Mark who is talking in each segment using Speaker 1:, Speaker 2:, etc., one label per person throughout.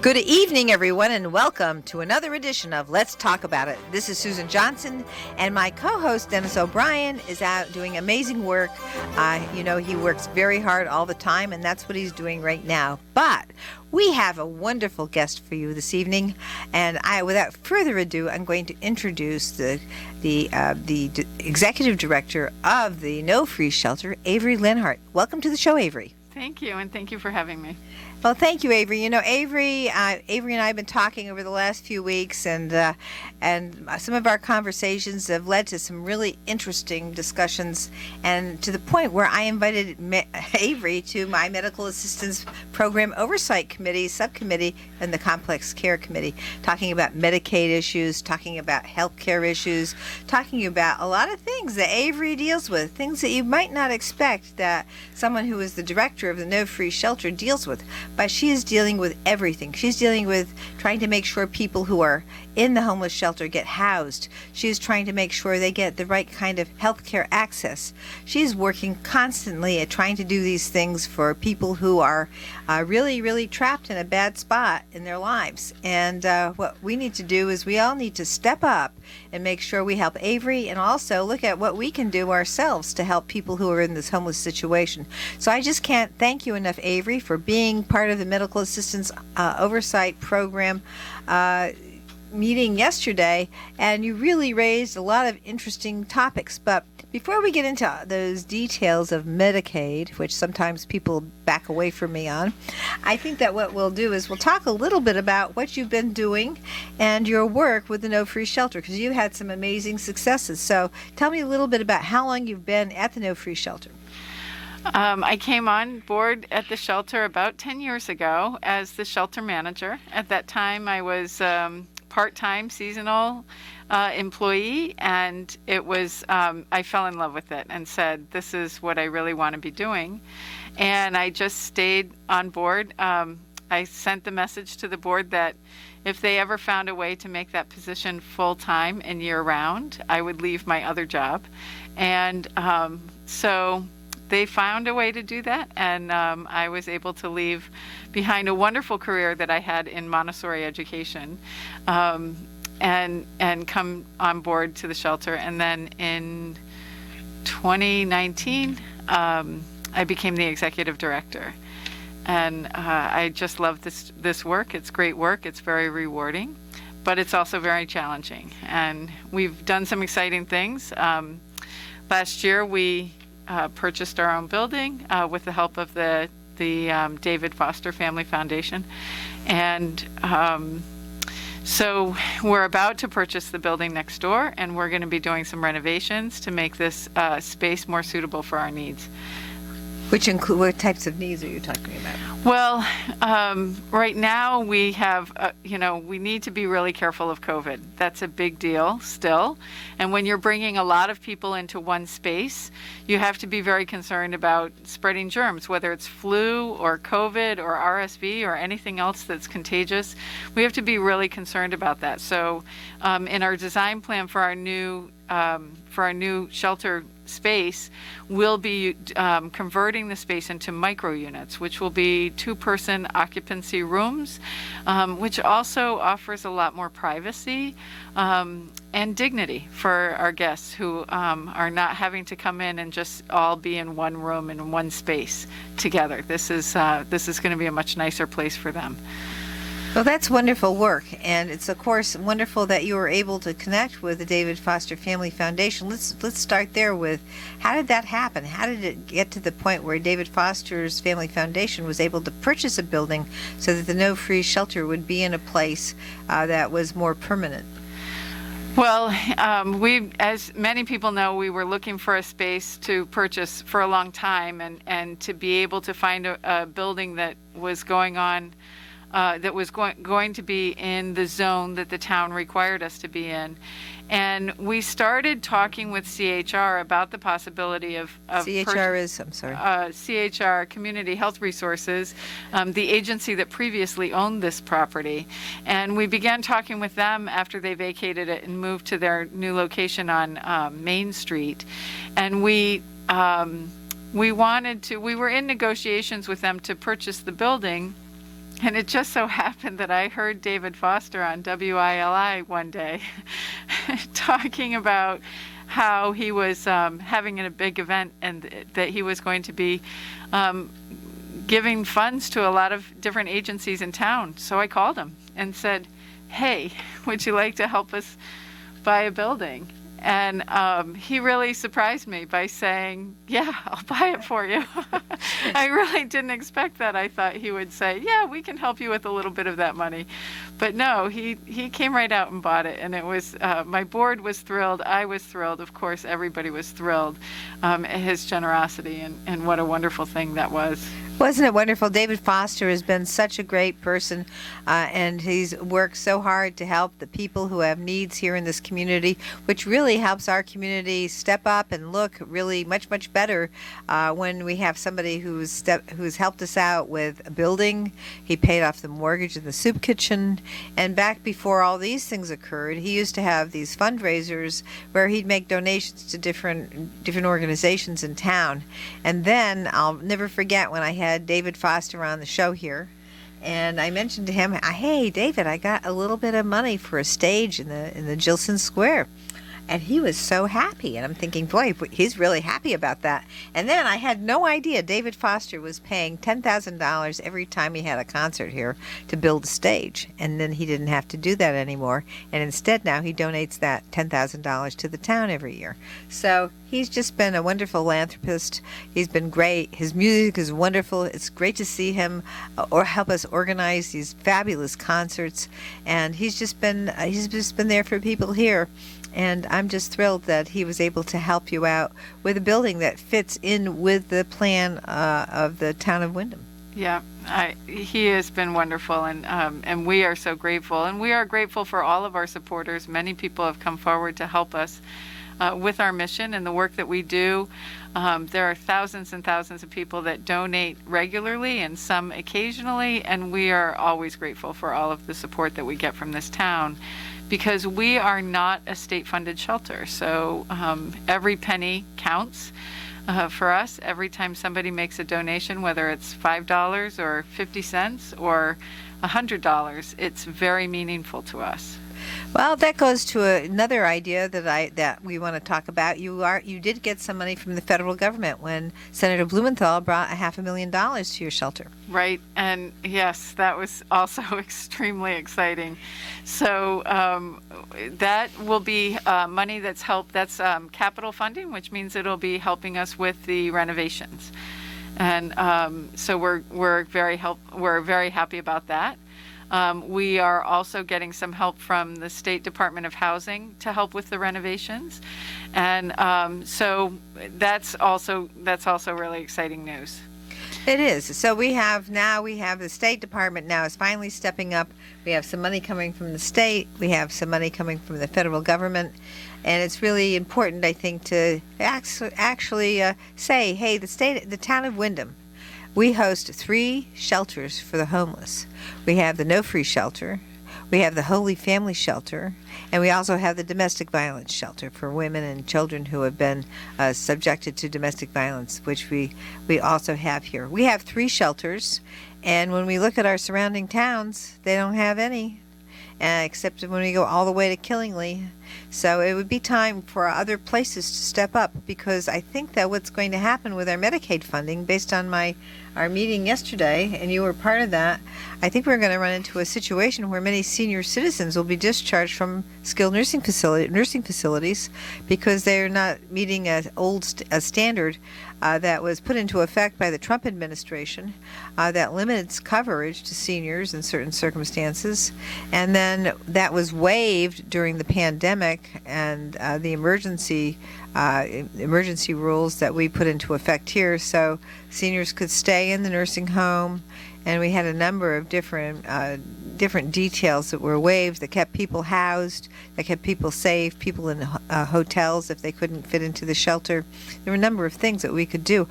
Speaker 1: Good evening, everyone, and welcome to another edition of Let's Talk About It. This is Susan Johnson, and my co-host, Dennis O'Brien, is out doing amazing work. He works very hard all the time, and that's what he's doing right now. But we have a wonderful guest for you this evening, and without further ado, I'm going to introduce the executive director of the No Freeze Shelter, Avery Linhart. Welcome to the show, Avery.
Speaker 2: Thank you, and thank you for having me.
Speaker 1: Well, thank you, Avery. Avery and I have been talking over the last few weeks, and some of our conversations have led to some really interesting discussions, and to the point where I invited Avery to my Medical Assistance Program Oversight Committee, subcommittee, and the Complex Care Committee, talking about Medicaid issues, talking about healthcare issues, talking about a lot of things that Avery deals with, things that you might not expect that someone who is the director of the No Freeze Shelter deals with. But she is dealing with everything. She's dealing with trying to make sure people who are in the homeless shelter get housed. She's trying to make sure they get the right kind of health care access. She's working constantly at trying to do these things for people who are really, really trapped in a bad spot in their lives. And what we need to do is we all need to step up and make sure we help Avery, and also look at what we can do ourselves to help people who are in this homeless situation. So I just can't thank you enough, Avery, for being part of the Medical Assistance Oversight Program meeting yesterday, and you really raised a lot of interesting topics. But before we get into those details of Medicaid, which sometimes people back away from me on, I think that what we'll do is we'll talk a little bit about what you've been doing and your work with the No Freeze Shelter, because you had some amazing successes. So tell me a little bit about how long you've been at the No Freeze Shelter.
Speaker 2: I came on board at the shelter about 10 years ago as the shelter manager. At that time, I was part-time seasonal employee, and it was I fell in love with it and said, this is what I really want to be doing. And I just stayed on board. I sent the message to the board that if they ever found a way to make that position full-time and year-round, I would leave my other job. And so they found a way to do that, and I was able to leave behind a wonderful career that I had in Montessori education, and come on board to the shelter. And then in 2019, I became the executive director. And I just love this work. It's great work. It's very rewarding, but it's also very challenging. And we've done some exciting things. Last year, we purchased our own building with the help of the David Foster Family Foundation. And so we're about to purchase the building next door, and we're going to be doing some renovations to make this space more suitable for our needs.
Speaker 1: Which include, what types of needs are you talking about?
Speaker 2: Well, right now we have, we need to be really careful of COVID. That's a big deal still. And when you're bringing a lot of people into one space, you have to be very concerned about spreading germs, whether it's flu or COVID or RSV or anything else that's contagious. We have to be really concerned about that. So in our design plan for our new shelter space, we'll be converting the space into micro units, which will be 2-person occupancy rooms, which also offers a lot more privacy and dignity for our guests who are not having to come in and just all be in one room in one space together. This is going to be a much nicer place for them.
Speaker 1: Well, that's wonderful work, and it's, of course, wonderful that you were able to connect with the David Foster Family Foundation. Let's start there with, how did that happen? How did it get to the point where David Foster's Family Foundation was able to purchase a building so that the No Freeze Shelter would be in a place that was more permanent?
Speaker 2: Well, as many people know, we were looking for a space to purchase for a long time, and to be able to find a building that was going to be in the zone that the town required us to be in. And we started talking with CHR about the possibility of
Speaker 1: CHR is, I'm sorry.
Speaker 2: CHR, Community Health Resources, the agency that previously owned this property. And we began talking with them after they vacated it and moved to their new location on Main Street. And we were in negotiations with them to purchase the building And it just so happened that I heard David Foster on WILI one day talking about how he was having a big event and that he was going to be giving funds to a lot of different agencies in town. So I called him and said, hey, would you like to help us buy a building? And he really surprised me by saying, yeah, I'll buy it for you. I really didn't expect that. I thought he would say, yeah, we can help you with a little bit of that money. But no, he came right out and bought it. And it was, my board was thrilled. I was thrilled. Of course, everybody was thrilled at his generosity and what a wonderful thing that was.
Speaker 1: Wasn't it wonderful? David Foster has been such a great person, and he's worked so hard to help the people who have needs here in this community, which really helps our community step up and look really much, much better when we have somebody who's helped us out with a building. He paid off the mortgage in the soup kitchen, and back before all these things occurred, he used to have these fundraisers where he'd make donations to different organizations in town. And then I'll never forget when I had David Foster on the show here, and I mentioned to him, hey David, I got a little bit of money for a stage in the Gilson Square. And he was so happy, and I'm thinking, boy, he's really happy about that. And then I had no idea David Foster was paying $10,000 every time he had a concert here to build a stage. And then he didn't have to do that anymore. And instead now he donates that $10,000 to the town every year. So he's just been a wonderful philanthropist. He's been great. His music is wonderful. It's great to see him or help us organize these fabulous concerts. And he's just been there for people here. And I'm just thrilled that he was able to help you out with a building that fits in with the plan of the town of Windham.
Speaker 2: Yeah, he has been wonderful, and we are so grateful. And we are grateful for all of our supporters. Many people have come forward to help us with our mission and the work that we do. There are thousands and thousands of people that donate regularly and some occasionally, and we are always grateful for all of the support that we get from this town, because we are not a state-funded shelter. So every penny counts for us. Every time somebody makes a donation, whether it's $5 or 50 cents or $100, it's very meaningful to us.
Speaker 1: Well, that goes to another idea that we want to talk about. You did get some money from the federal government when Senator Blumenthal brought $500,000 to your shelter.
Speaker 2: Right, and yes, that was also extremely exciting. So that will be money that's capital funding, which means it'll be helping us with the renovations, and so we're very happy about that. We are also getting some help from the State Department of Housing to help with the renovations, and so that's also really exciting news.
Speaker 1: It is. So we have the State Department now is finally stepping up. We have some money coming from the state. We have some money coming from the federal government, and it's really important, I think, to actually say, hey, the town of Windham. We host 3 shelters for the homeless. We have the No Free Shelter, we have the Holy Family Shelter, and we also have the Domestic Violence Shelter for women and children who have been subjected to domestic violence, which we also have here. We have 3 shelters, and when we look at our surrounding towns, they don't have any, except when we go all the way to Killingly. So it would be time for other places to step up, because I think that what's going to happen with our Medicaid funding, based on our meeting yesterday, and you were part of that, I think we're going to run into a situation where many senior citizens will be discharged from skilled nursing facilities because they're not meeting a standard that was put into effect by the Trump administration that limits coverage to seniors in certain circumstances, and then that was waived during the pandemic and the emergency rules that we put into effect here, so seniors could stay in the nursing home. And we had a number of different details that were waived that kept people housed, that kept people safe, people in hotels if they couldn't fit into the shelter. There were a number of things that we could do.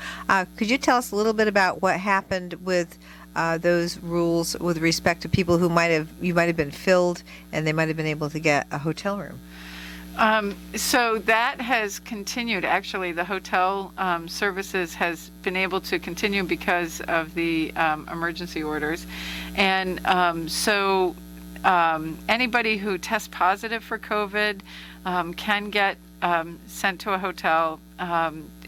Speaker 1: Could you tell us a little bit about what happened with those rules with respect to people who might have been filled and they might have been able to get a hotel room?
Speaker 2: So that has continued. Actually, the hotel services has been able to continue because of the emergency orders. And anybody who tests positive for COVID can get sent to a hotel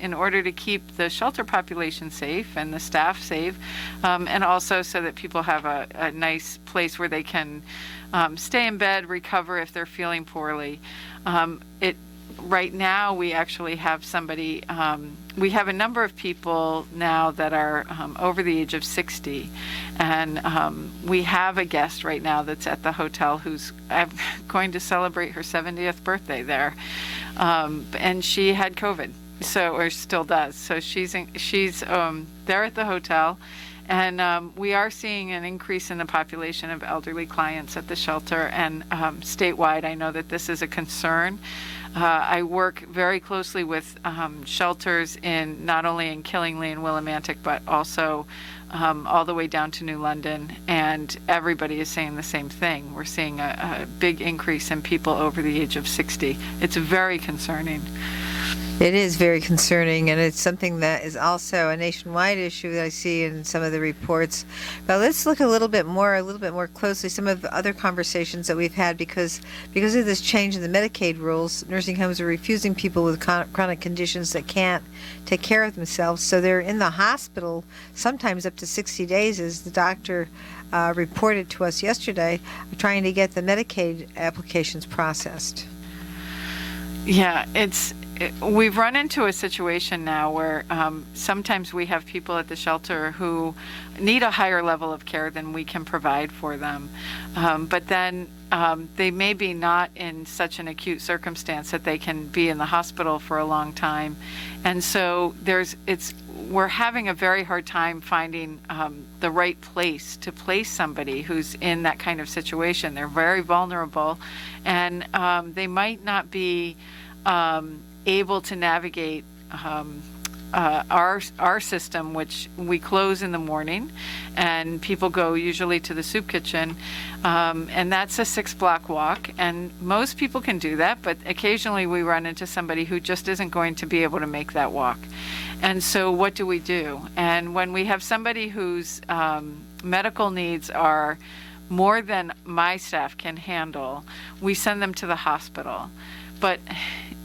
Speaker 2: in order to keep the shelter population safe and the staff safe, and also so that people have a nice place where they can stay in bed, recover if they're feeling poorly. Right now, we actually have somebody, we have a number of people now that are over the age of 60. And we have a guest right now that's at the hotel who's going to celebrate her 70th birthday there. And she had COVID, or still does. So she's there at the hotel. And we are seeing an increase in the population of elderly clients at the shelter. And statewide, I know that this is a concern. I work very closely with shelters not only in Killingly and Willimantic, but also all the way down to New London. And everybody is saying the same thing. We're seeing a big increase in people over the age of 60. It's very concerning.
Speaker 1: It is very concerning, and it's something that is also a nationwide issue that I see in some of the reports. But let's look a little bit more closely some of the other conversations that we've had because of this change in the Medicaid rules. Nursing homes are refusing people with chronic conditions that can't take care of themselves, so they're in the hospital sometimes up to 60 days, as the doctor reported to us yesterday, trying to get the Medicaid applications processed.
Speaker 2: Yeah, we've run into a situation now where sometimes we have people at the shelter who need a higher level of care than we can provide for them. But then they may be not in such an acute circumstance that they can be in the hospital for a long time. And so we're having a very hard time finding the right place to place somebody who's in that kind of situation. They're very vulnerable, and they might not be able to navigate our system, which we close in the morning, and people go usually to the soup kitchen, and that's a 6-block walk, and most people can do that, but occasionally we run into somebody who just isn't going to be able to make that walk. And so what do we do? And when we have somebody whose medical needs are more than my staff can handle, we send them to the hospital. But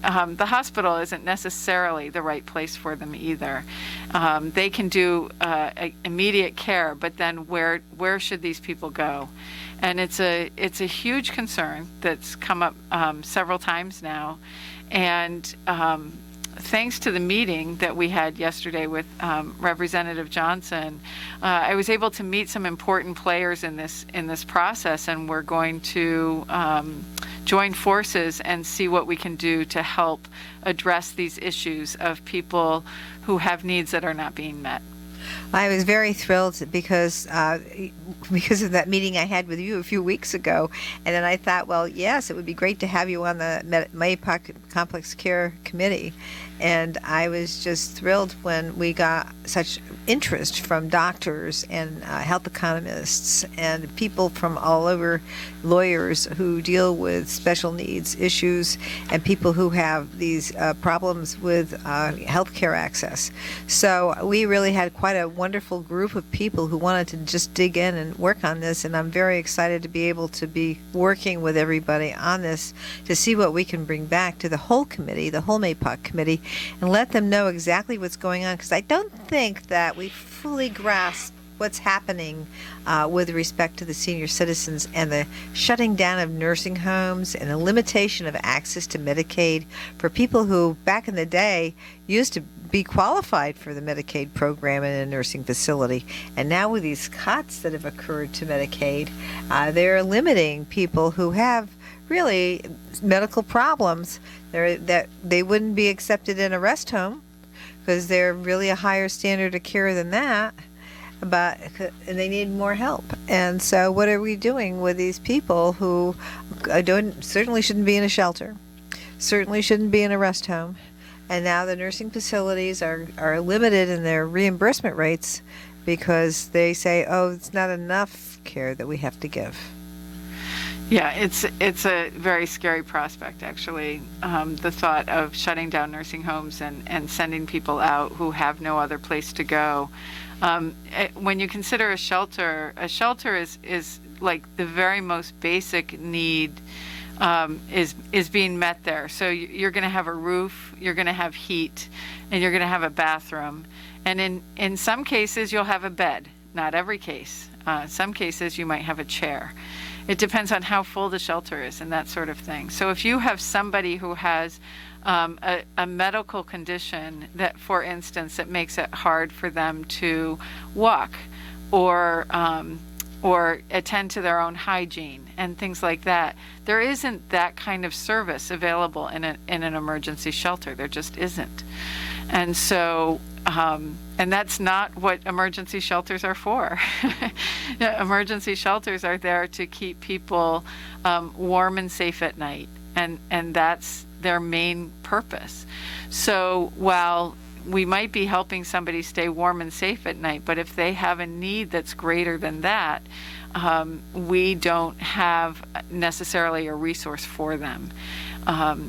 Speaker 2: the hospital isn't necessarily the right place for them either. They can do immediate care, but then where should these people go? And it's a huge concern that's come up several times now. And thanks to the meeting that we had yesterday with Representative Johnson, I was able to meet some important players in this process, and we're going to join forces and see what we can do to help address these issues of people who have needs that are not being met.
Speaker 1: I was very thrilled because of that meeting I had with you a few weeks ago, and then I thought, well, yes, it would be great to have you on the MAPOC Complex Care Committee. And I was just thrilled when we got such interest from doctors and health economists and people from all over, lawyers who deal with special needs issues and people who have these problems with health care access. So we really had quite a wonderful group of people who wanted to just dig in and work on this, and I'm very excited to be able to be working with everybody on this to see what we can bring back to the whole committee, the whole MAPOC committee, and let them know exactly what's going on, because I don't think that we fully grasp what's happening with respect to the senior citizens and the shutting down of nursing homes and the limitation of access to Medicaid for people who back in the day used to be qualified for the Medicaid program in a nursing facility. And now with these cuts that have occurred to Medicaid, they're limiting people who have really medical problems that they wouldn't be accepted in a rest home because they're really a higher standard of care than that. And they need more help. And so what are we doing with these people who certainly shouldn't be in a shelter, certainly shouldn't be in a rest home, and now the nursing facilities are limited in their reimbursement rates because they say, oh, it's not enough care that we have to give.
Speaker 2: Yeah, it's a very scary prospect, actually. The thought of shutting down nursing homes and sending people out who have no other place to go. When you consider a shelter is like the very most basic need is being met there. So you're going to have a roof, you're going to have heat, and you're going to have a bathroom. And in some cases, you'll have a bed. Not every case. Some cases, you might have a chair. It depends on how full the shelter is and that sort of thing. So if you have somebody who has a medical condition that, for instance, that makes it hard for them to walk or attend to their own hygiene and things like that, there isn't that kind of service available in an emergency shelter. There just isn't. And so, and that's not what emergency shelters are for. Emergency shelters are there to keep people warm and safe at night, and that's their main purpose. So while we might be helping somebody stay warm and safe at night, but if they have a need that's greater than that, we don't have necessarily a resource for them.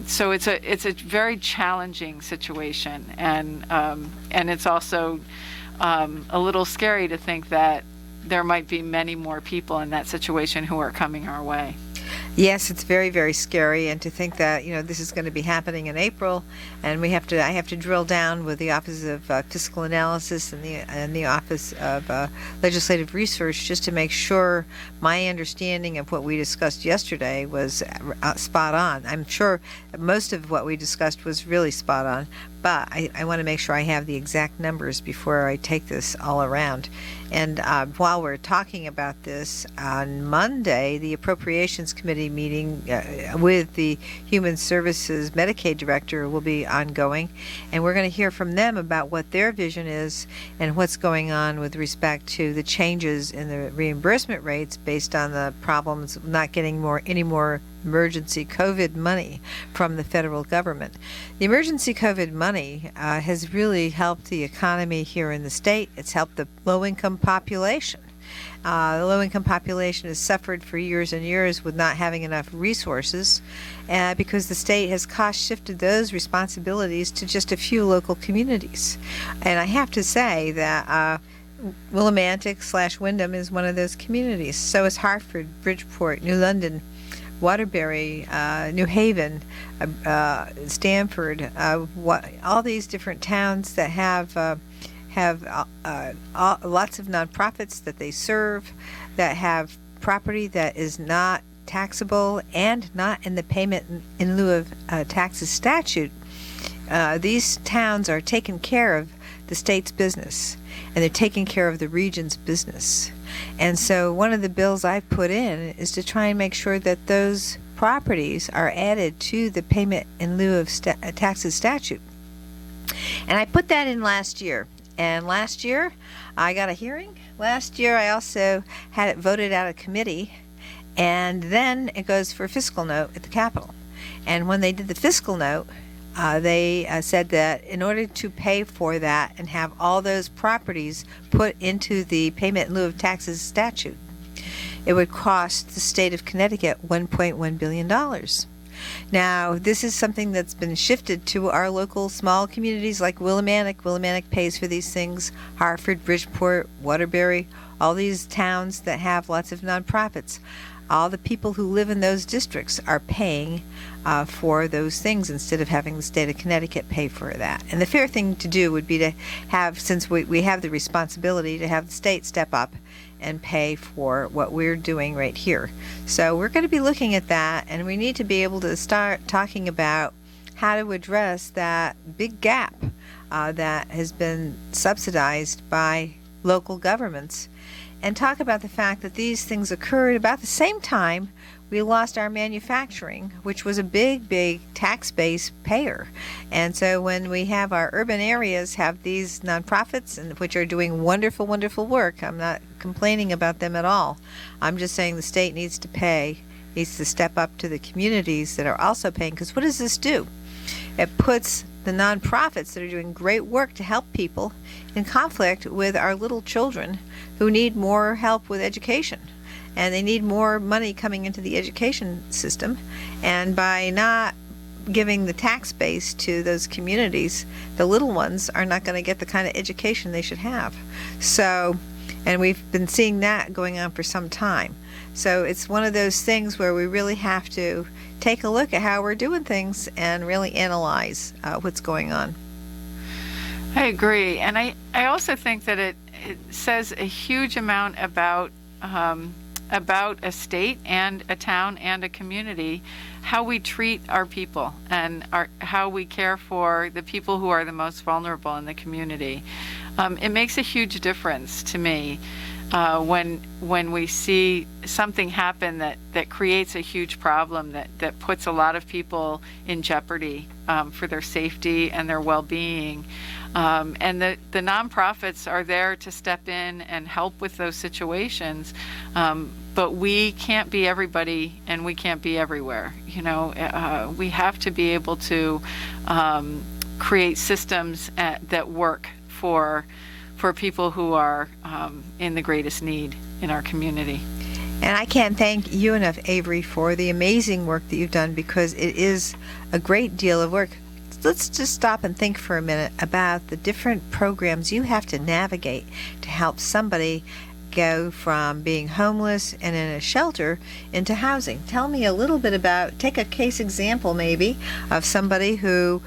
Speaker 2: So it's a very challenging situation, and it's also a little scary to think that there might be many more people in that situation who are coming our way.
Speaker 1: Yes, it's very, very scary, and to think that this is going to be happening in April, and I have to drill down with the Office of Fiscal Analysis and the Office of Legislative Research just to make sure my understanding of what we discussed yesterday was spot on. I'm sure most of what we discussed was really spot on, but I want to make sure I have the exact numbers before I take this all around. And while we're talking about this, on Monday, the Appropriations Committee meeting with the Human Services Medicaid Director will be ongoing, and we're going to hear from them about what their vision is and what's going on with respect to the changes in the reimbursement rates based on the problems of not getting any more emergency COVID money from the federal government. The emergency COVID money has really helped the economy here in the state. It's helped the low-income population. The low-income population has suffered for years and years with not having enough resources because the state has cost-shifted those responsibilities to just a few local communities. And I have to say that Willimantic/Windham is one of those communities. So is Hartford, Bridgeport, New London, Waterbury, New Haven, Stamford, all these different towns that have lots of nonprofits that they serve, that have property that is not taxable and not in the payment in lieu of taxes statute. These towns are taking care of the state's business, and they're taking care of the region's business. And so one of the bills I've put in is to try and make sure that those properties are added to the payment in lieu of taxes statute. And I put that in last year. And last year, I got a hearing. Last year, I also had it voted out of committee. And then it goes for a fiscal note at the Capitol. And when they did the fiscal note, they said that in order to pay for that and have all those properties put into the payment in lieu of taxes statute, it would cost the state of Connecticut $1.1 billion. Now, this is something that's been shifted to our local small communities like Willimantic. Willimantic pays for these things. Hartford, Bridgeport, Waterbury, all these towns that have lots of nonprofits. All the people who live in those districts are paying for those things instead of having the state of Connecticut pay for that. And the fair thing to do would be to have, since we have the responsibility, to have the state step up and pay for what we're doing right here. So we're going to be looking at that, and we need to be able to start talking about how to address that big gap that has been subsidized by local governments, and talk about the fact that these things occurred about the same time we lost our manufacturing, which was a big tax base payer. And so when we have our urban areas have these nonprofits, and which are doing wonderful work, I'm not complaining about them at all. I'm just saying the state needs to step up to the communities that are also paying, because what does this do? It puts the nonprofits that are doing great work to help people in conflict with our little children who need more help with education. and they need more money coming into the education system. And by not giving the tax base to those communities, the little ones are not going to get the kind of education they should have. So, and we've been seeing that going on for some time. So it's one of those things where we really have to take a look at how we're doing things and really analyze what's going on.
Speaker 2: I agree. And I also think that it says a huge amount about a state and a town and a community, how we treat our people and how we care for the people who are the most vulnerable in the community. It makes a huge difference to me when we see something happen that creates a huge problem that puts a lot of people in jeopardy for their safety and their well-being. And the nonprofits are there to step in and help with those situations, but we can't be everybody and we can't be everywhere. We have to be able to create systems that work for people who are in the greatest need in our community.
Speaker 1: And I can't thank you enough, Avery, for the amazing work that you've done, because it is a great deal of work. Let's just stop and think for a minute about the different programs you have to navigate to help somebody go from being homeless and in a shelter into housing. Tell me a little bit about, take a case example maybe of somebody who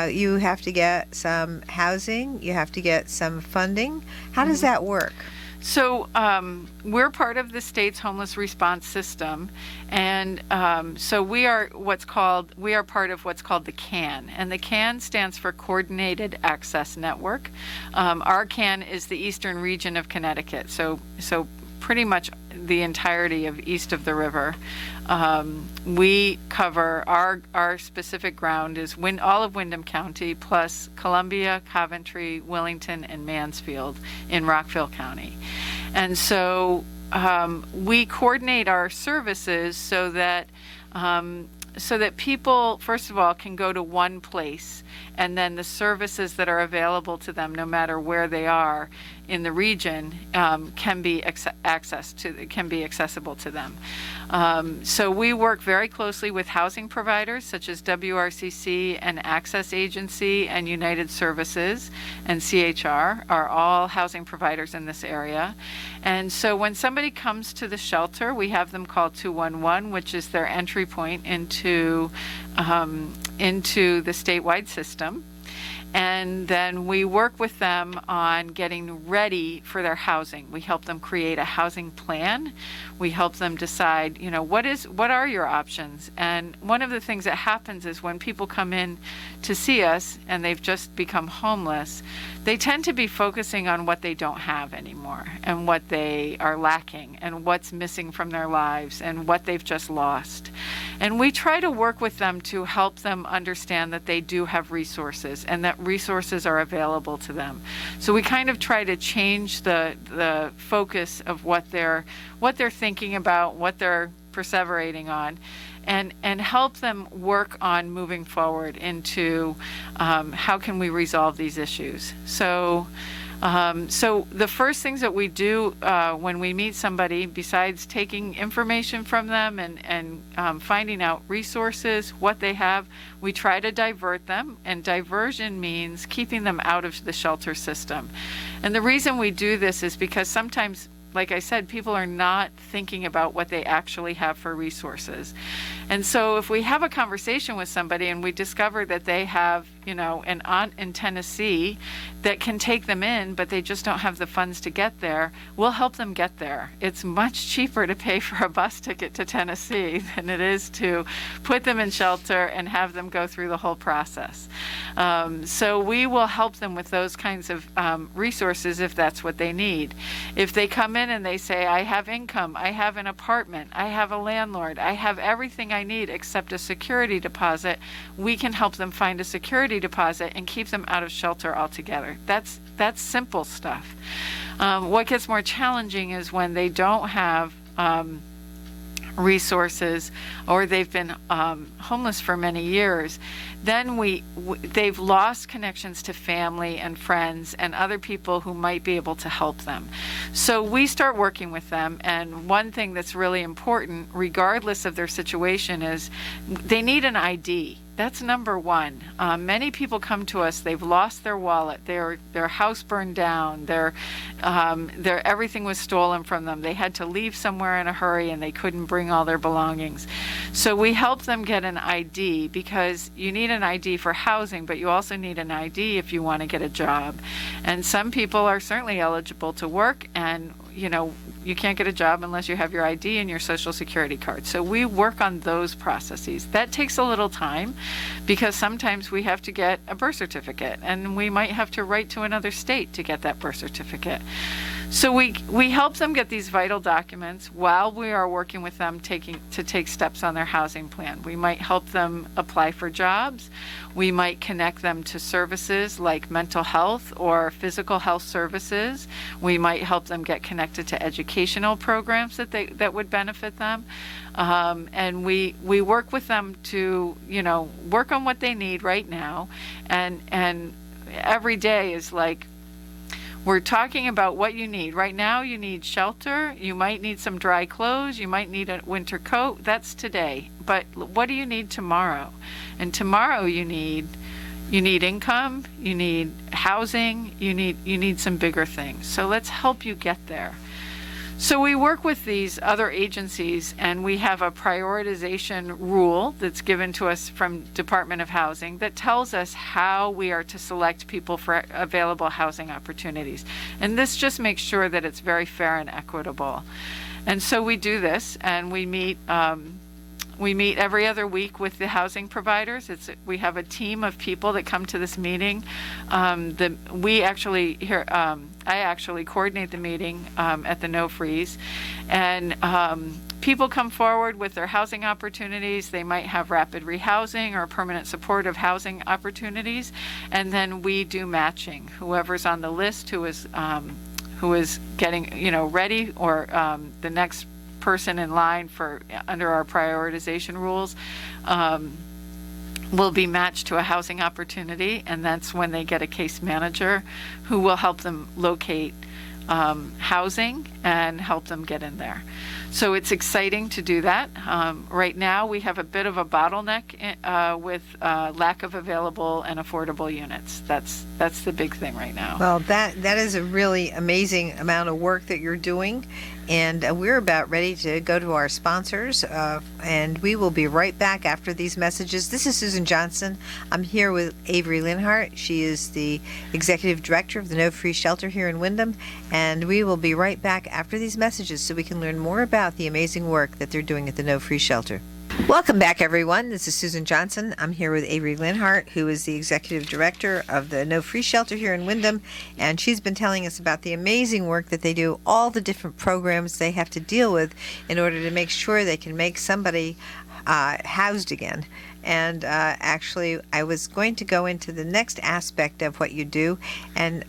Speaker 1: you have to get some housing, you have to get some funding. How does that work?
Speaker 2: So we're part of the state's homeless response system, and so we are part of what's called the CAN, and the CAN stands for Coordinated Access Network. Our CAN is the eastern region of Connecticut, so pretty much the entirety of east of the river. We cover our specific ground is all of Windham County plus Columbia, Coventry, Willington, and Mansfield in Rockville County. And so we coordinate our services so that people, first of all, can go to one place, and then the services that are available to them, no matter where they are in the region, can be accessible to them. So we work very closely with housing providers such as WRCC and Access Agency and United Services and CHR are all housing providers in this area. And so when somebody comes to the shelter, we have them call 211, which is their entry point into the statewide system. And then we work with them on getting ready for their housing. We help them create a housing plan. We help them decide, what are your options? And one of the things that happens is when people come in to see us and they've just become homeless, they tend to be focusing on what they don't have anymore and what they are lacking and what's missing from their lives and what they've just lost. And we try to work with them to help them understand that they do have resources and that resources are available to them. So we kind of try to change the focus of what they're thinking about, what they're perseverating on, and help them work on moving forward into how can we resolve these issues. So the first things that we do when we meet somebody, besides taking information from them and finding out resources, what they have, we try to divert them. And diversion means keeping them out of the shelter system. And the reason we do this is because sometimes, like I said, people are not thinking about what they actually have for resources. And so if we have a conversation with somebody and we discover that they have, an aunt in Tennessee that can take them in, but they just don't have the funds to get there, we'll help them get there. It's much cheaper to pay for a bus ticket to Tennessee than it is to put them in shelter and have them go through the whole process. So we will help them with those kinds of resources if that's what they need. If they come in and they say, I have income, I have an apartment, I have a landlord, I have everything I need except a security deposit, we can help them find a security deposit and keep them out of shelter altogether. That's simple stuff. What gets more challenging is when they don't have resources, or they've been homeless for many years, then they've lost connections to family and friends and other people who might be able to help them. So we start working with them, and one thing that's really important, regardless of their situation, is they need an ID. That's number one. Many people come to us, they've lost their wallet, their house burned down, their everything was stolen from them. They had to leave somewhere in a hurry and they couldn't bring all their belongings. So we help them get an ID, because you need an ID for housing, but you also need an ID if you want to get a job. And some people are certainly eligible to work, and you can't get a job unless you have your ID and your Social Security card. So we work on those processes. That takes a little time, because sometimes we have to get a birth certificate, and we might have to write to another state to get that birth certificate. So we help them get these vital documents while we are working with them to take steps on their housing plan. We might help them apply for jobs. We might connect them to services like mental health or physical health services. We might help them get connected to educational programs that would benefit them. And we work with them to, work on what they need right now. And every day is like, we're talking about what you need. Right now you need shelter, you might need some dry clothes, you might need a winter coat. That's today. But what do you need tomorrow? And tomorrow you need income, you need housing, you need some bigger things. So let's help you get there. So we work with these other agencies, and we have a prioritization rule that's given to us from Department of Housing that tells us how we are to select people for available housing opportunities. And this just makes sure that it's very fair and equitable. And so we do this, and we meet every other week with the housing providers. We have a team of people that come to this meeting. I actually coordinate the meeting at the No Freeze, and people come forward with their housing opportunities. They might have rapid rehousing or permanent supportive housing opportunities, and then we do matching. Whoever's on the list who is getting ready, or the next person in line for under our prioritization rules will be matched to a housing opportunity, and that's when they get a case manager who will help them locate housing and help them get in there. So it's exciting to do that. Right now we have a bit of a bottleneck with lack of available and affordable units. That's the big thing right now.
Speaker 1: Well, that is a really amazing amount of work that you're doing. And we're about ready to go to our sponsors, and we will be right back after these messages. This is Susan Johnson. I'm here with Avery Linhart. She is the Executive Director of the No Freeze Shelter here in Windham, and we will be right back after these messages so we can learn more about the amazing work that they're doing at the No Freeze Shelter. Welcome back, everyone. This is Susan Johnson. I'm here with Avery Linhart, who is the Executive Director of the No Freeze Shelter here in Windham, and she's been telling us about the amazing work that they do, all the different programs they have to deal with in order to make sure they can make somebody housed again. And actually, I was going to go into the next aspect of what you do. And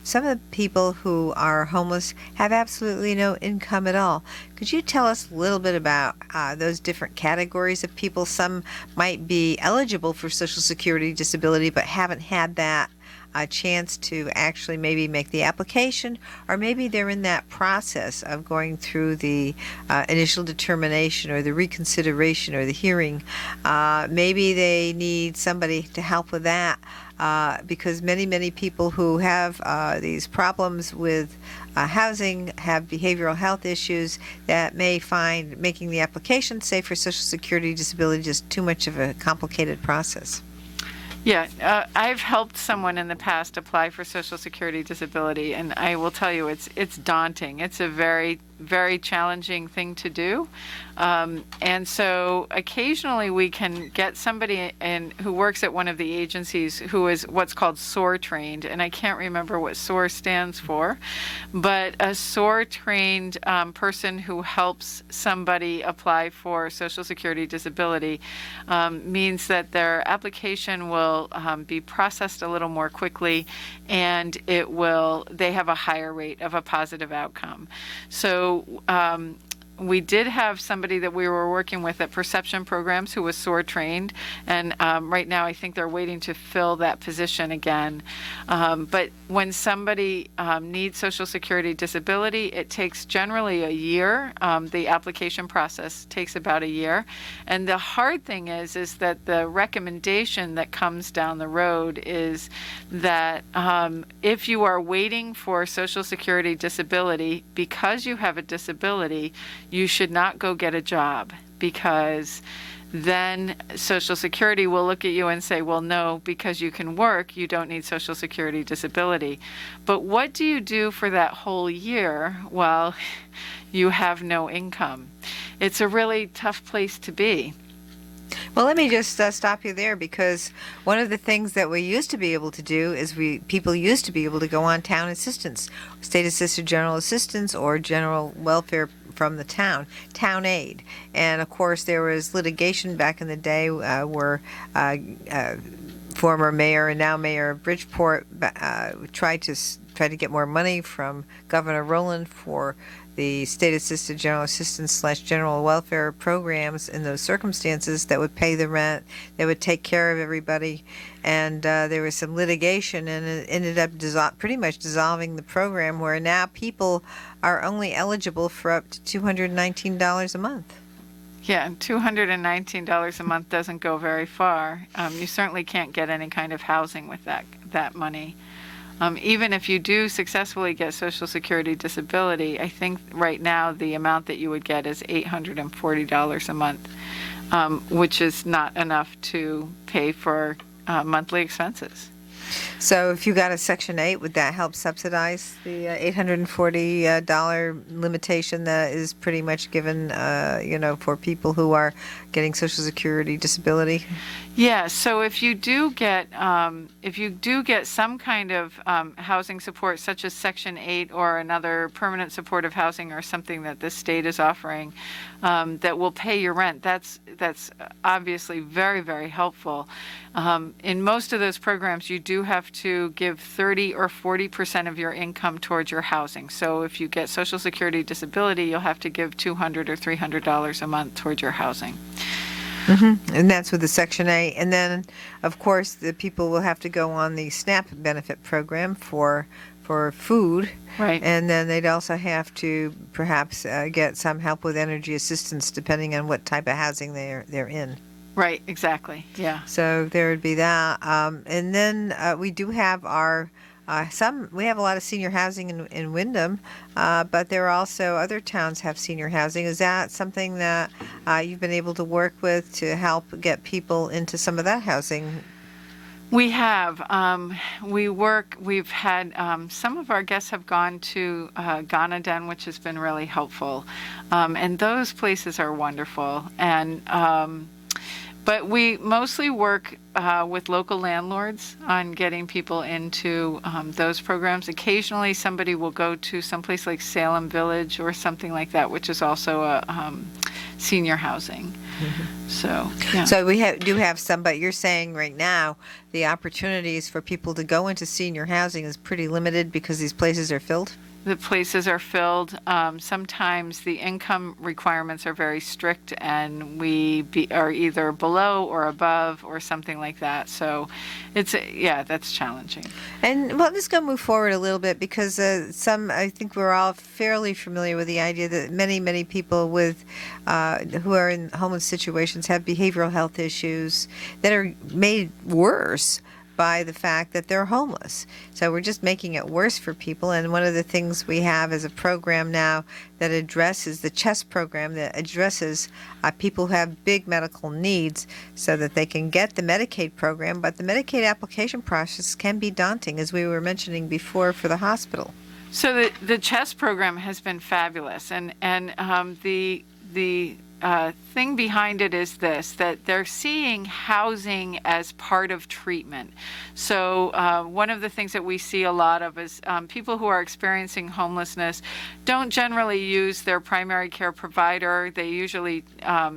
Speaker 1: some of the people who are homeless have absolutely no income at all. Could you tell us a little bit about those different categories of people? Some might be eligible for Social Security disability but haven't had that a chance to actually maybe make the application, or maybe they're in that process of going through the initial determination or the reconsideration or the hearing. Maybe they need somebody to help with that, because many people who have these problems with housing have behavioral health issues that may find making the application, say for Social Security disability, just too much of a complicated process.
Speaker 2: Yeah, I've helped someone in the past apply for Social Security disability, and I will tell you, it's daunting. It's a very, very challenging thing to do. And so occasionally we can get somebody in who works at one of the agencies who is what's called SOAR trained, and I can't remember what SOAR stands for, but a SOAR trained person who helps somebody apply for Social Security disability means that their application will be processed a little more quickly, and they have a higher rate of a positive outcome. So we did have somebody that we were working with at Perception Programs who was SOAR trained, and right now I think they're waiting to fill that position again. But when somebody needs Social Security disability, it takes generally a year. The application process takes about a year. And the hard thing is that the recommendation that comes down the road is that if you are waiting for Social Security disability because you have a disability, you should not go get a job, because then Social Security will look at you and say, well, no, because you can work, you don't need Social Security disability. But what do you do for that whole year while you have no income? It's a really tough place to be.
Speaker 1: Well, let me just stop you there, because one of the things that we used to be able to do is people used to be able to go on town assistance, state assisted general assistance, or general welfare from the town aid. And of course there was litigation back in the day where former mayor and now mayor of Bridgeport tried to get more money from Governor Rowland for the state assisted general assistance / general welfare programs in those circumstances that would pay the rent, that would take care of everybody. And there was some litigation, and it ended up pretty much dissolving the program, where now people are only eligible for up to $219 a month.
Speaker 2: Yeah, $219 a month doesn't go very far. You certainly can't get any kind of housing with that money. Even if you do successfully get Social Security disability, I think right now the amount that you would get is $840 a month, which is not enough to pay for monthly expenses.
Speaker 1: So if you got a Section 8, would that help subsidize the $840 limitation that is pretty much given, for people who are getting Social Security disability?
Speaker 2: Yeah. So if you do get some kind of housing support, such as Section 8 or another permanent supportive housing or something that the state is offering, that will pay your rent, that's obviously very, very helpful. In most of those programs, you do have to give 30 or 40% of your income towards your housing. So if you get Social Security disability, you'll have to give $200 or $300 a month towards your housing.
Speaker 1: Mm-hmm. And that's with the Section 8. And then, of course, the people will have to go on the SNAP benefit program for food.
Speaker 2: Right.
Speaker 1: And then they'd also have to perhaps get some help with energy assistance, depending on what type of housing they're in.
Speaker 2: Right, exactly. Yeah.
Speaker 1: So there would be that. And then we do have we have a lot of senior housing in Windham, but there are also other towns have senior housing. Is that something that you've been able to work with to help get people into some of that housing?
Speaker 2: We have. We've had some of our guests have gone to Ghana Den, which has been really helpful. And those places are wonderful. And but we mostly work with local landlords on getting people into those programs. Occasionally somebody will go to someplace like Salem Village or something like that, which is also a senior housing. Mm-hmm. So, yeah.
Speaker 1: So we do have some, but you're saying right now the opportunities for people to go into senior housing is pretty limited because these places are filled?
Speaker 2: The places are filled. Sometimes the income requirements are very strict, and are either below or above or something like that. So that's challenging. And
Speaker 1: well, let's go move forward a little bit, because I think we're all fairly familiar with the idea that many people who are in homeless situations have behavioral health issues that are made worse by the fact that they're homeless. So we're just making it worse for people. And one of the things we have is a program now that addresses the CHESS program, that addresses people who have big medical needs so that they can get the Medicaid program. But the Medicaid application process can be daunting, as we were mentioning before, for the hospital.
Speaker 2: So the CHESS program has been fabulous, and the thing behind it is this, that they're seeing housing as part of treatment. So one of the things that we see a lot of is people who are experiencing homelessness don't generally use their primary care provider. They usually,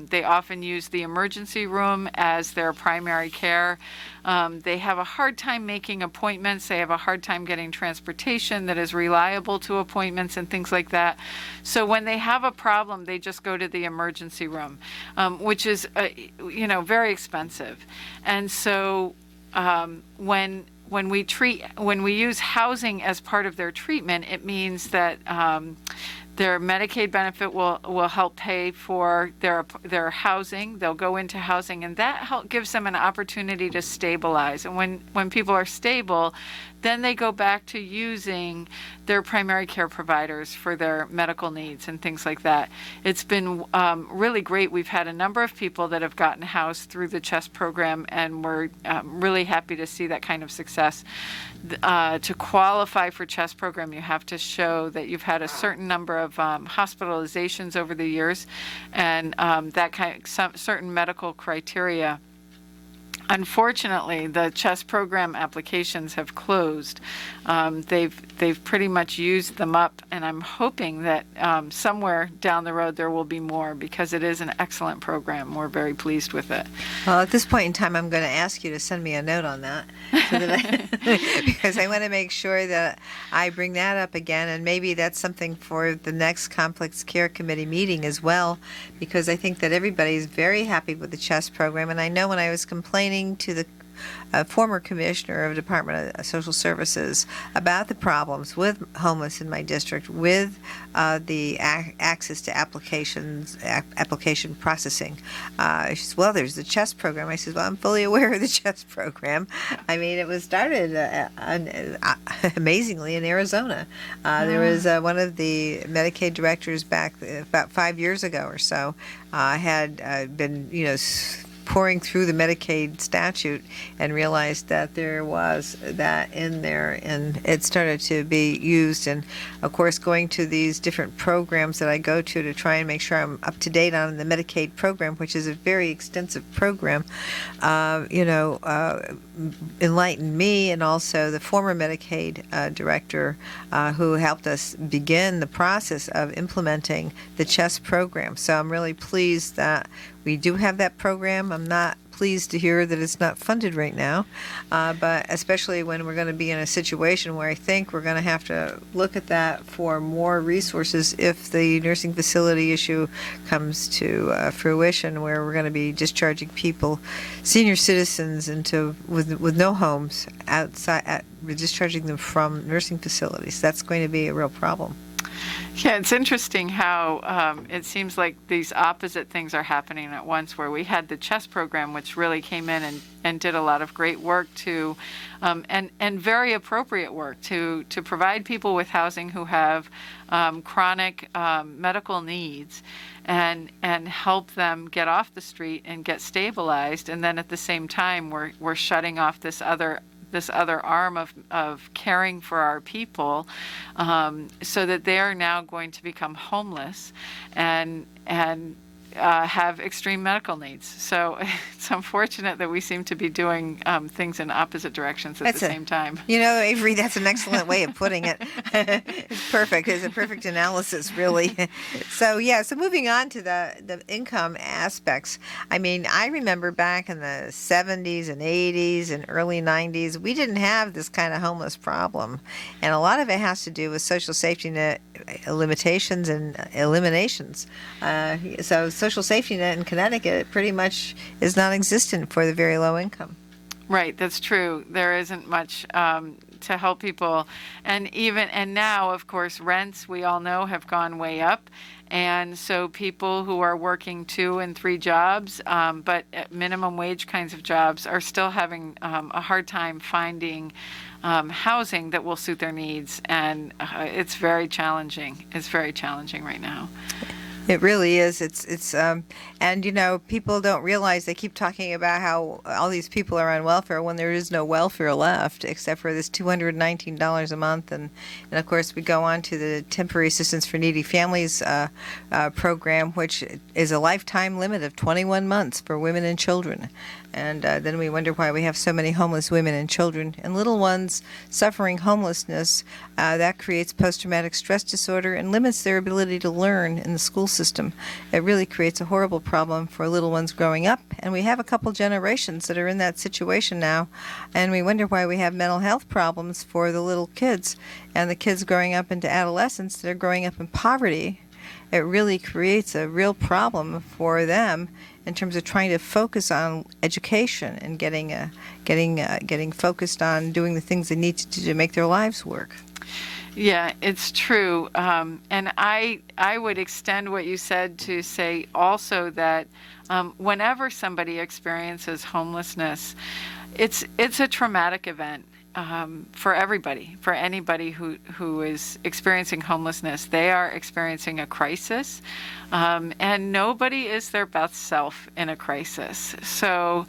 Speaker 2: they often use the emergency room as their primary care. They have a hard time making appointments. They have a hard time getting transportation that is reliable to appointments and things like that. So when they have a problem, they just go to the emergency room, which is, very expensive. And so when we use housing as part of their treatment, it means that their Medicaid benefit will help pay for their housing. They'll go into housing, and that gives them an opportunity to stabilize. And when people are stable, then they go back to using their primary care providers for their medical needs and things like that. It's been really great. We've had a number of people that have gotten housed through the CHESS program, and we're really happy to see that kind of success. To qualify for CHESS program, you have to show that you've had a certain number of hospitalizations over the years, and certain medical criteria. Unfortunately, the CHESS program applications have closed. They've pretty much used them up, and I'm hoping that somewhere down the road there will be more, because it is an excellent program. We're very pleased with it.
Speaker 1: Well, at this point in time, I'm going to ask you to send me a note on that, because I want to make sure that I bring that up again, and maybe that's something for the next Complex Care Committee meeting as well, because I think that everybody's very happy with the CHESS program, and I know when I was complaining to the former commissioner of Department of Social Services about the problems with homeless in my district, with the access to application processing. She says, well, there's the CHESS program. I said, well, I'm fully aware of the CHESS program. I mean, it was started amazingly in Arizona. There was one of the Medicaid directors back about 5 years ago or so had been, pouring through the Medicaid statute and realized that there was that in there, and it started to be used. And of course, going to these different programs that I go to try and make sure I'm up to date on the Medicaid program, which is a very extensive program, enlightened me, and also the former Medicaid director who helped us begin the process of implementing the CHESS program. So I'm really pleased that we do have that program. I'm not pleased to hear that it's not funded right now, but especially when we're going to be in a situation where I think we're going to have to look at that for more resources if the nursing facility issue comes to fruition, where we're going to be discharging people, senior citizens, with no homes outside, discharging them from nursing facilities. That's going to be a real problem.
Speaker 2: Yeah, it's interesting how it seems like these opposite things are happening at once, where we had the CHESS program, which really came in and did a lot of great work and very appropriate work to provide people with housing who have chronic medical needs and help them get off the street and get stabilized. And then at the same time, we're shutting off this other arm of caring for our people, so that they are now going to become homeless and have extreme medical needs. So it's unfortunate that we seem to be doing things in opposite directions at the same time.
Speaker 1: Avery, that's an excellent way of putting it. It's perfect. It's a perfect analysis, really. So moving on to the income aspects. I mean, I remember back in the 70s and 80s and early 90s, we didn't have this kind of homeless problem. And a lot of it has to do with social safety net limitations and eliminations. So social safety net in Connecticut pretty much is non-existent for the very low income.
Speaker 2: Right, that's true. There isn't much to help people, and now, of course, rents, we all know, have gone way up, and so people who are working 2 and 3 jobs, but at minimum wage kinds of jobs, are still having a hard time finding housing that will suit their needs, and it's very challenging. It's very challenging right now.
Speaker 1: It really is. And people don't realize, they keep talking about how all these people are on welfare when there is no welfare left except for this $219 a month. And of course, we go on to the Temporary Assistance for Needy Families program, which is a lifetime limit of 21 months for women and children. And then we wonder why we have so many homeless women and children and little ones suffering homelessness. That creates post-traumatic stress disorder and limits their ability to learn in the school system. It really creates a horrible problem for little ones growing up. And we have a couple generations that are in that situation now. And we wonder why we have mental health problems for the little kids and the kids growing up into adolescence that are growing up in poverty. It really creates a real problem for them in terms of trying to focus on education and getting focused on doing the things they need to do to make their lives work.
Speaker 2: Yeah, it's true. And I would extend what you said to say also that whenever somebody experiences homelessness, it's a traumatic event. For everybody, for anybody who is experiencing homelessness, they are experiencing a crisis, and nobody is their best self in a crisis. So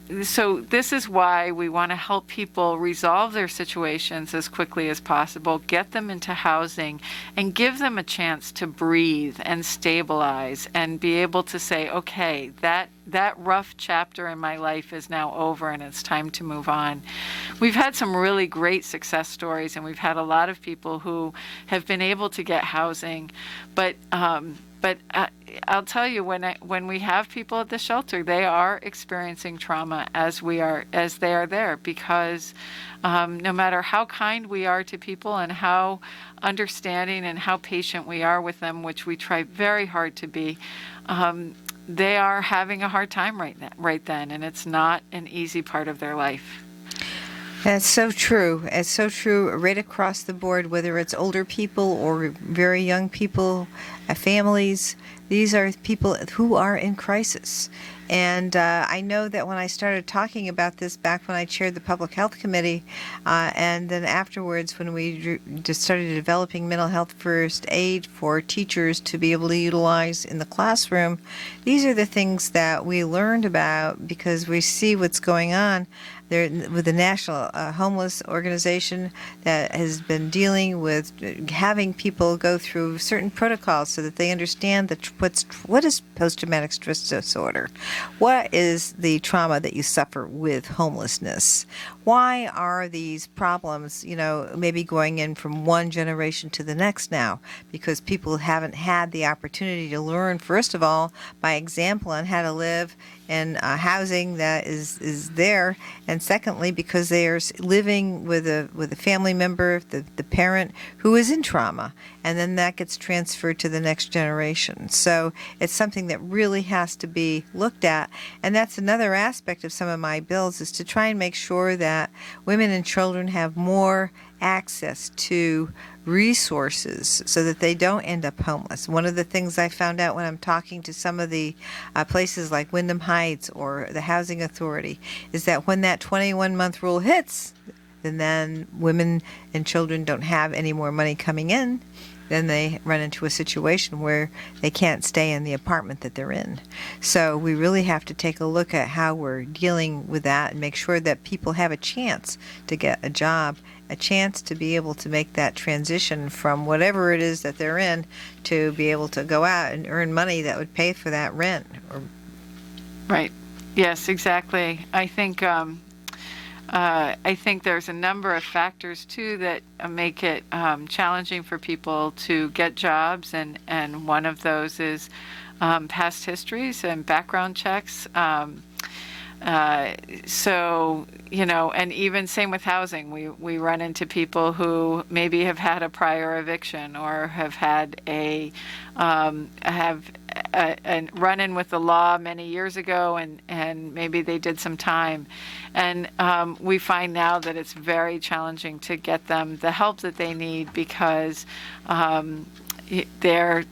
Speaker 2: this is why we want to help people resolve their situations as quickly as possible, get them into housing, and give them a chance to breathe and stabilize and be able to say, okay, that rough chapter in my life is now over and it's time to move on. We've had some really great success stories, and we've had a lot of people who have been able to get housing, but I'll tell you, when we have people at the shelter, they are experiencing trauma as they are there, because no matter how kind we are to people and how understanding and how patient we are with them, which we try very hard to be, they are having a hard time right then, and it's not an easy part of their life.
Speaker 1: That's so true. It's so true right across the board, whether it's older people or very young people, families. These are people who are in crisis. And I know that when I started talking about this back when I chaired the Public Health Committee, and then afterwards when we just started developing mental health first aid for teachers to be able to utilize in the classroom, these are the things that we learned about because we see what's going on there with the National Homeless Organization that has been dealing with having people go through certain protocols so that they understand what is post-traumatic stress disorder. What is the trauma that you suffer with homelessness? Why are these problems, maybe going in from one generation to the next now? Because people haven't had the opportunity to learn, first of all, by example on how to live in housing that is there, and secondly, because they are living with a family member, the parent who is in trauma, and then that gets transferred to the next generation. So it's something that really has to be looked at, and that's another aspect of some of my bills, is to try and make sure that women and children have more access to resources so that they don't end up homeless. One of the things I found out when I'm talking to some of the places like Wyndham Heights or the Housing Authority is that when that 21-month rule hits, then women and children don't have any more money coming in, then they run into a situation where they can't stay in the apartment that they're in. So we really have to take a look at how we're dealing with that and make sure that people have a chance to get a job, a chance to be able to make that transition from whatever it is that they're in to be able to go out and earn money that would pay for that rent.
Speaker 2: Right. Yes, exactly. I think there's a number of factors too that make it challenging for people to get jobs, and one of those is past histories and background checks. So, and even same with housing, we run into people who maybe have had a prior eviction or have had a run-in with the law many years ago, and maybe they did some time. And we find now that it's very challenging to get them the help that they need because they're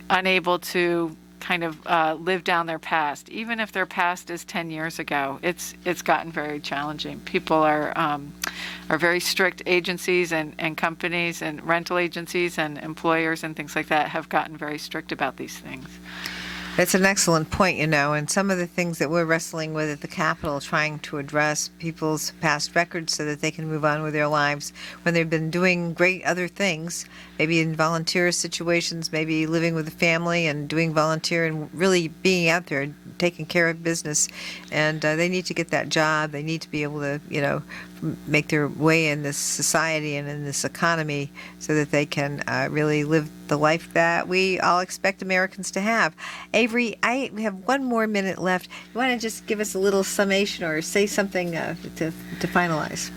Speaker 2: unable to kind of live down their past, even if their past is 10 years ago. It's gotten very challenging. People are very strict. Agencies and companies and rental agencies and employers and things like that have gotten very strict about these things.
Speaker 1: That's an excellent point, and some of the things that we're wrestling with at the Capitol, trying to address people's past records so that they can move on with their lives when they've been doing great other things, maybe in volunteer situations, maybe living with a family and doing volunteer and really being out there and taking care of business. And they need to get that job. They need to be able to, make their way in this society and in this economy so that they can really live the life that we all expect Americans to have. Avery, we have one more minute left. You want to just give us a little summation or say something to finalize?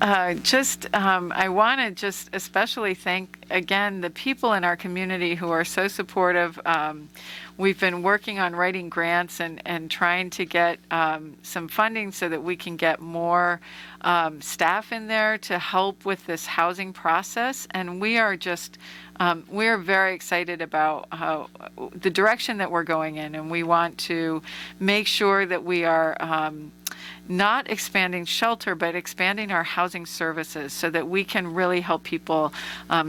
Speaker 2: I want to just especially thank again the people in our community who are so supportive. We've been working on writing grants and trying to get some funding so that we can get more staff in there to help with this housing process. And we are very excited about the direction that we're going in, and we want to make sure that we are not expanding shelter, but expanding our housing services so that we can really help people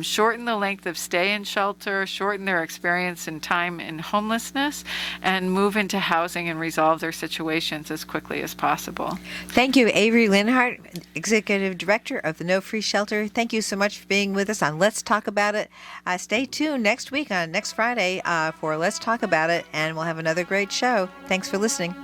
Speaker 2: shorten the length of stay in shelter, shorten their experience and time in homelessness, and move into housing and resolve their situations as quickly as possible.
Speaker 1: Thank you, Avery Linhart, Executive Director of the No Free Shelter. Thank you so much for being with us on Let's Talk About It. Stay tuned next week on next Friday for Let's Talk About It, and we'll have another great show. Thanks for listening.